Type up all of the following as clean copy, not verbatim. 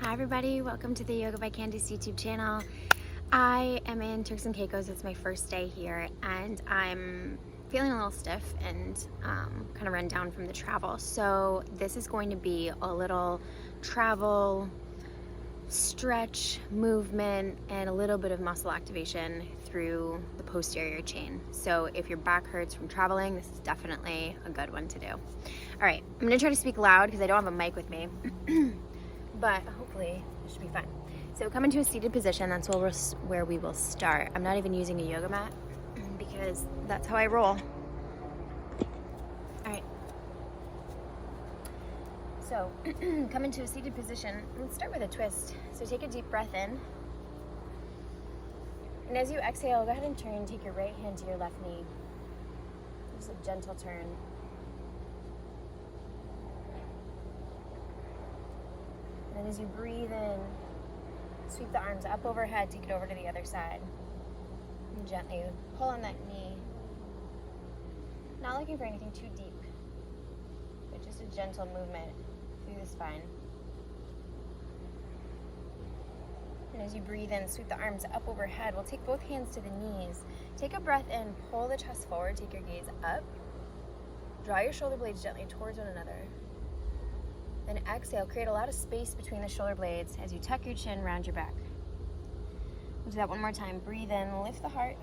Hi everybody, welcome to the Yoga by Candice YouTube channel. I am in Turks and Caicos. It's my first day here and I'm feeling a little stiff and kind of run down from the travel. So this is going to be a little travel, stretch, movement, and a little bit of muscle activation through the posterior chain. So if your back hurts from traveling, this is definitely a good one to do. All right, I'm gonna try to speak loud because I don't have a mic with me. But hopefully it should be fun. So come into a seated position. That's where we will start. I'm not even using a yoga mat because that's how I roll. All right. So come into a seated position. Let's start with a twist. So take a deep breath in. And as you exhale, go ahead and turn. Take your right hand to your left knee. Just a gentle turn. And as you breathe in, sweep the arms up overhead, take it over to the other side. And gently pull on that knee. Not looking for anything too deep, but just a gentle movement through the spine. And as you breathe in, sweep the arms up overhead. We'll take both hands to the knees. Take a breath in, pull the chest forward, take your gaze up. Draw your shoulder blades gently towards one another. Then exhale, create a lot of space between the shoulder blades as you tuck your chin, round your back. We'll do that one more time. Breathe in, lift the heart.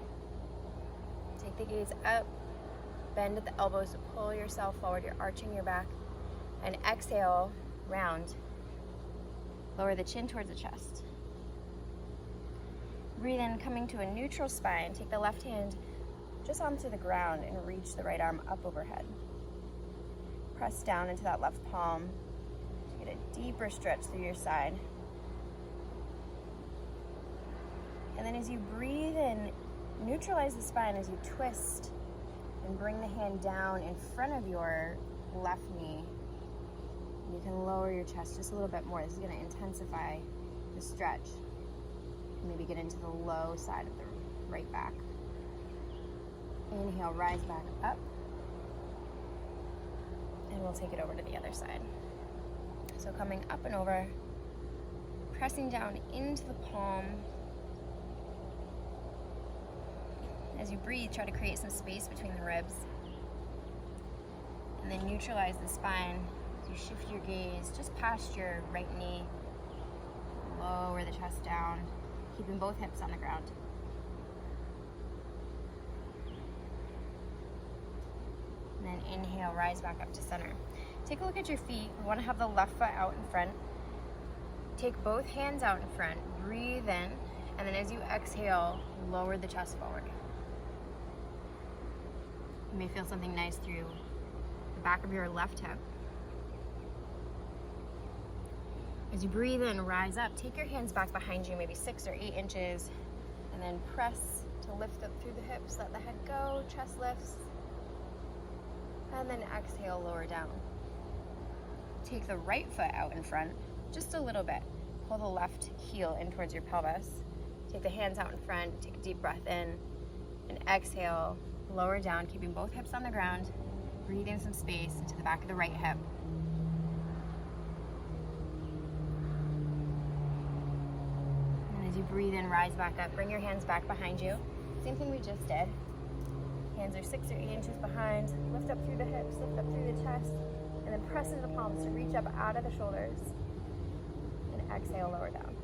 Take the gaze up, bend at the elbows to pull yourself forward. You're arching your back. And exhale, round. Lower the chin towards the chest. Breathe in, coming to a neutral spine. Take the left hand just onto the ground and reach the right arm up overhead. Press down into that left palm. Get a deeper stretch through your side. And then as you breathe in, neutralize the spine as you twist and bring the hand down in front of your left knee. You can lower your chest just a little bit more. This is going to intensify the stretch. Maybe get into the low side of the right back. Inhale, rise back up. And we'll take it over to the other side. So coming up and over, pressing down into the palm. As you breathe, try to create some space between the ribs. And then neutralize the spine. As you shift your gaze just past your right knee. Lower the chest down, keeping both hips on the ground. And then inhale, rise back up to center. Take a look at your feet. We want to have the left foot out in front. Take both hands out in front. Breathe in. And then as you exhale, lower the chest forward. You may feel something nice through the back of your left hip. As you breathe in, rise up. Take your hands back behind you, maybe 6 or 8 inches. And then press to lift up through the hips. Let the head go. Chest lifts. And then exhale, lower down. Take the right foot out in front, just a little bit. Pull the left heel in towards your pelvis. Take the hands out in front, take a deep breath in, and exhale, lower down, keeping both hips on the ground. Breathe in some space into the back of the right hip. And as you breathe in, rise back up. Bring your hands back behind you. Same thing we just did. Hands are 6 or 8 inches behind. Lift up through the hips, lift up through the chest, and then press into the palms to reach up out of the shoulders. And exhale, lower down.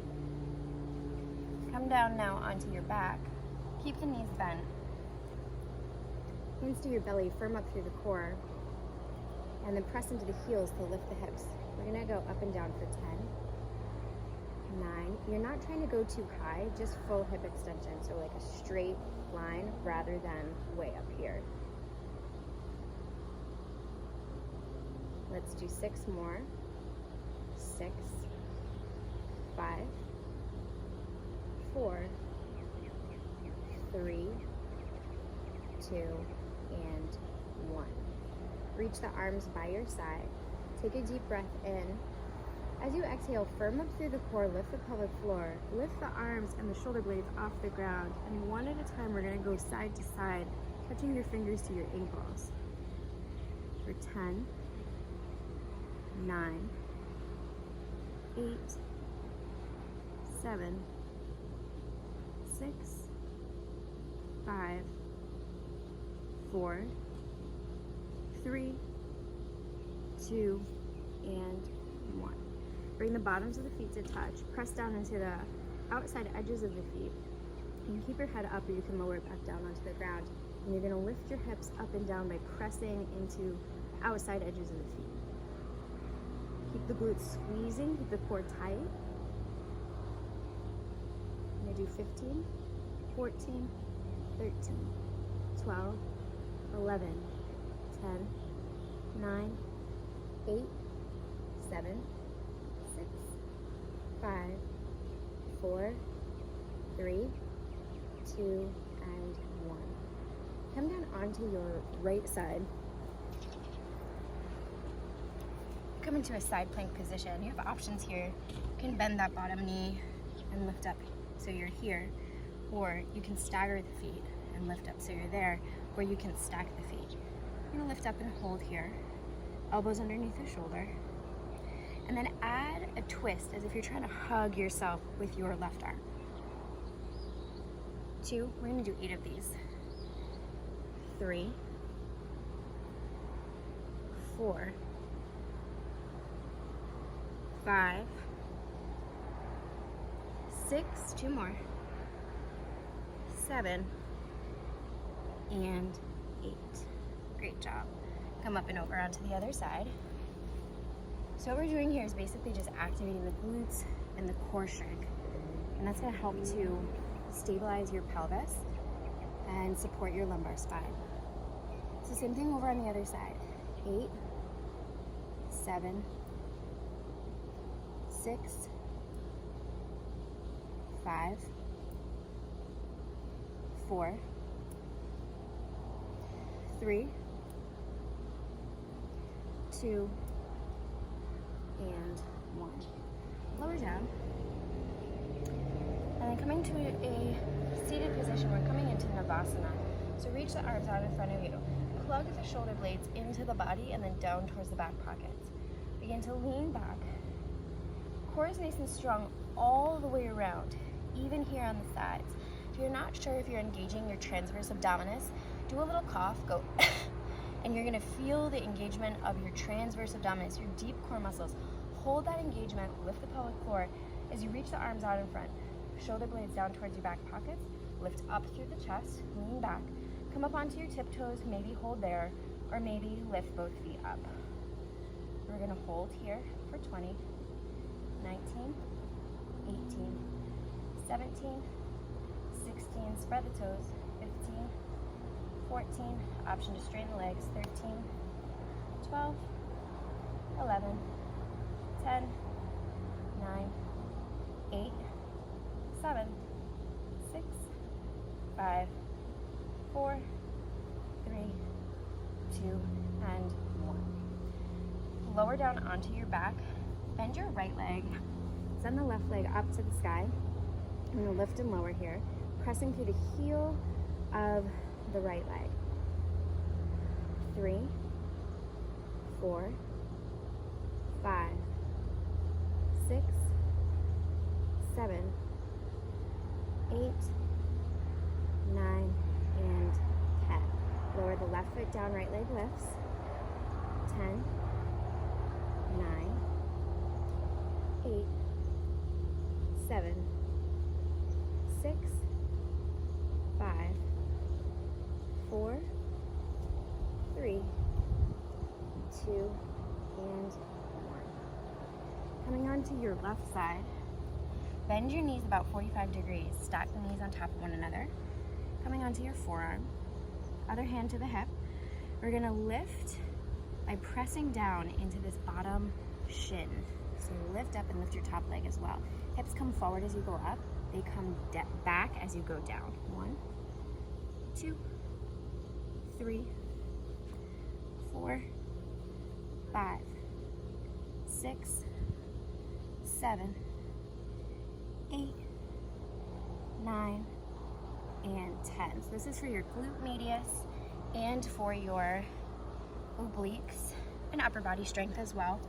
Come down now onto your back. Keep the knees bent. Hands to your belly, firm up through the core. And then press into the heels to lift the hips. We're gonna go up and down for 10, 9. You're not trying to go too high, just full hip extension. So like a straight line rather than way up here. Let's do 6 more. 6, 5, 4, 3, 2, and 1. Reach the arms by your side. Take a deep breath in. As you exhale, firm up through the core, lift the pelvic floor, lift the arms and the shoulder blades off the ground, and one at a time we're going to go side to side, touching your fingers to your ankles. For 10, 9, 8, 7, 6, 5, 4, 3, 2, and 1. Bring the bottoms of the feet to touch. Press down into the outside edges of the feet. You can keep your head up, or you can lower it back down onto the ground. And you're going to lift your hips up and down by pressing into the outside edges of the feet. Keep the glutes squeezing, keep the core tight. I'm going to do 15, 14, 13, 12, 11, 10, 9, 8, 7, 6, 5, 4, 3, 2, and 1. Come down onto your right side. Come into a side plank position. You have options here. You can bend that bottom knee and lift up so you're here, or you can stagger the feet and lift up so you're there, or you can stack the feet. You're gonna lift up and hold here, elbows underneath the shoulder, and then add a twist as if you're trying to hug yourself with your left arm. 2, we're gonna do 8 of these. 3, 4, 5, 6, 2 more, 7, and 8. Great job. Come up and over onto the other side. So what we're doing here is basically just activating the glutes and the core shrink. And that's gonna help to stabilize your pelvis and support your lumbar spine. So same thing over on the other side. 8, 7, 6, 5, 4, 3, 2, and 1. Lower down. And then coming to a seated position, we're coming into Navasana. So reach the arms out in front of you. Plug the shoulder blades into the body and then down towards the back pockets. Begin to lean back. Core is nice and strong all the way around, even here on the sides. If you're not sure if you're engaging your transverse abdominis, do a little cough, go and you're gonna feel the engagement of your transverse abdominis, your deep core muscles. Hold that engagement, lift the pelvic floor as you reach the arms out in front. Shoulder blades down towards your back pockets, lift up through the chest, lean back, come up onto your tiptoes, maybe hold there, or maybe lift both feet up. We're gonna hold here for 20, 19, 18, 17, 16, spread the toes, 15, 14, option to straighten the legs, 13, 12, 11, 10, 9, 8, 7, 6, 5, 4, 3, 2, and 1. Lower down onto your back, bend your right leg, send the left leg up to the sky. I'm going to lift and lower here, pressing through the heel of the right leg. 3, 4, 5, 6, 7, 8, 9, and 10. Lower the left foot down, right leg lifts. 10, 9, 8, 7, 6, 5, 4, 3, 2, and 1. Coming onto your left side, bend your knees about 45 degrees. Stack the knees on top of one another. Coming onto your forearm, other hand to the hip. We're gonna lift by pressing down into this bottom shin. So you lift up and lift your top leg as well. Hips come forward as you go up. They come back as you go down. 1, 2, 3, 4, 5, 6, 7, 8, 9, and 10. So this is for your glute medius and for your obliques and upper body strength as well.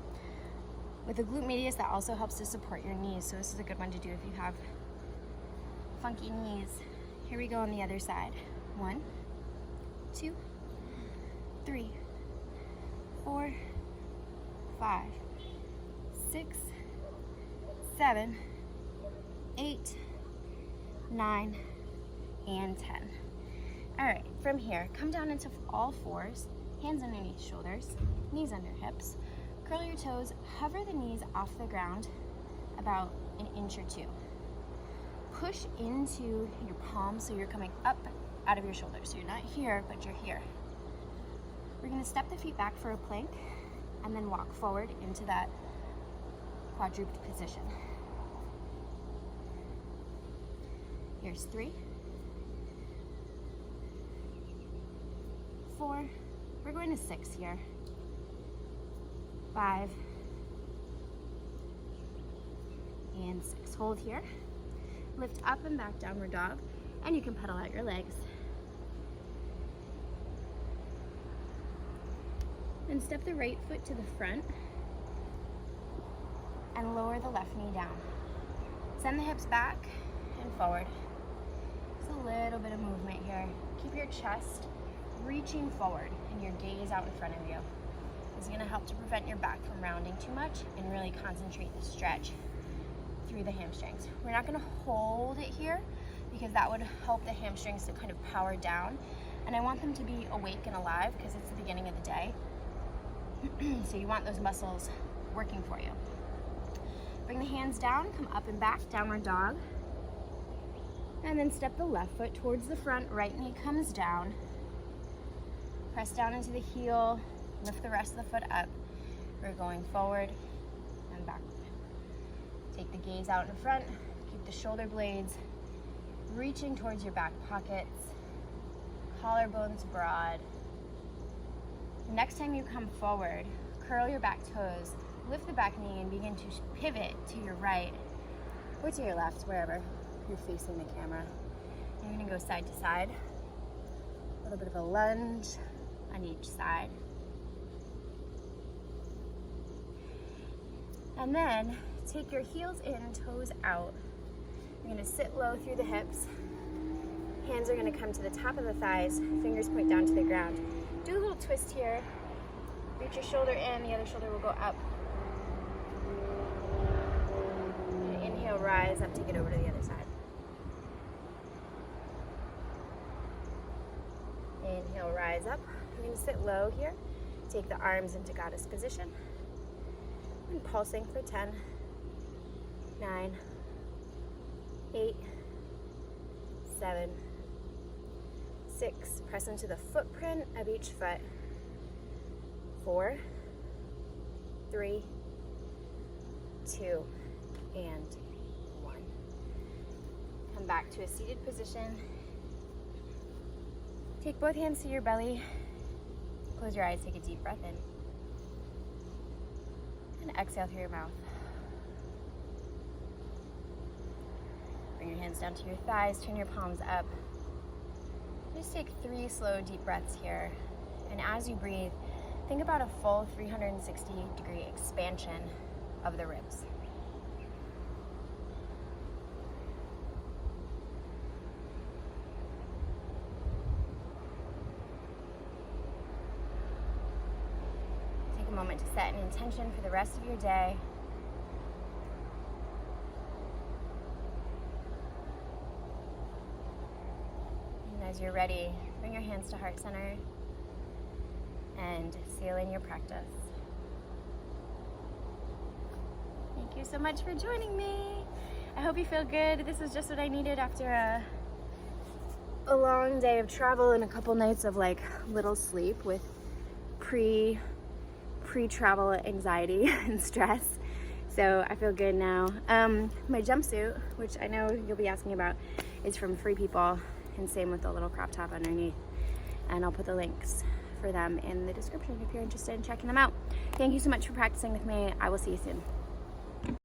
With the glute medius, that also helps to support your knees, so this is a good one to do if you have funky knees. Here we go on the other side. 1, 2, 3, 4, 5, 6, 7, 8, 9, and 10. All right, from here, come down into all fours, hands underneath shoulders, knees under hips. Curl your toes, hover the knees off the ground about an inch or 2. Push into your palms so you're coming up out of your shoulders. So you're not here, but you're here. We're gonna step the feet back for a plank and then walk forward into that quadruped position. Here's 3, 4, we're going to 6 here, 5, and 6. Hold here. Lift up and back, downward dog, and you can pedal out your legs. Then step the right foot to the front and lower the left knee down. Send the hips back and forward. Just a little bit of movement here. Keep your chest reaching forward and your gaze out in front of you. This is going to help to prevent your back from rounding too much and really concentrate the stretch through the hamstrings. We're not going to hold it here because that would help the hamstrings to kind of power down, and I want them to be awake and alive because it's the beginning of the day. So you want those muscles working for you. Bring the hands down, come up and back, downward dog, and then step the left foot towards the front, right knee comes down, press down into the heel, lift the rest of the foot up. We're going forward and backward. Take the gaze out in front, keep the shoulder blades reaching towards your back pockets, collarbones broad. Next time you come forward, curl your back toes, lift the back knee and begin to pivot to your right or to your left, wherever you're facing the camera. You're gonna go side to side, a little bit of a lunge on each side. And then take your heels in, toes out. You're gonna sit low through the hips. Hands are gonna come to the top of the thighs, fingers point down to the ground. Do a little twist here. Reach your shoulder in, the other shoulder will go up. And inhale, rise up, take it over to the other side. Inhale, rise up. You're gonna sit low here. Take the arms into goddess position. And pulsing for 10, 9, 8, 7, 6. Press into the footprint of each foot. 4, 3, 2, and 1. Come back to a seated position. Take both hands to your belly. Close your eyes, take a deep breath in. And exhale through your mouth. Bring your hands down to your thighs, turn your palms up. Just take 3 slow, deep breaths here. And as you breathe, think about a full 360-degree expansion of the ribs. Take a moment to set an intention for the rest of your day. And as you're ready, bring your hands to heart center and seal in your practice. Thank you so much for joining me. I hope you feel good. This is just what I needed after a long day of travel and a couple nights of like little sleep with pre-travel anxiety and stress. So I feel good now. My jumpsuit, which I know you'll be asking about, is from Free People, and same with the little crop top underneath. And I'll put the links for them in the description if you're interested in checking them out. Thank you so much for practicing with me. I will see you soon.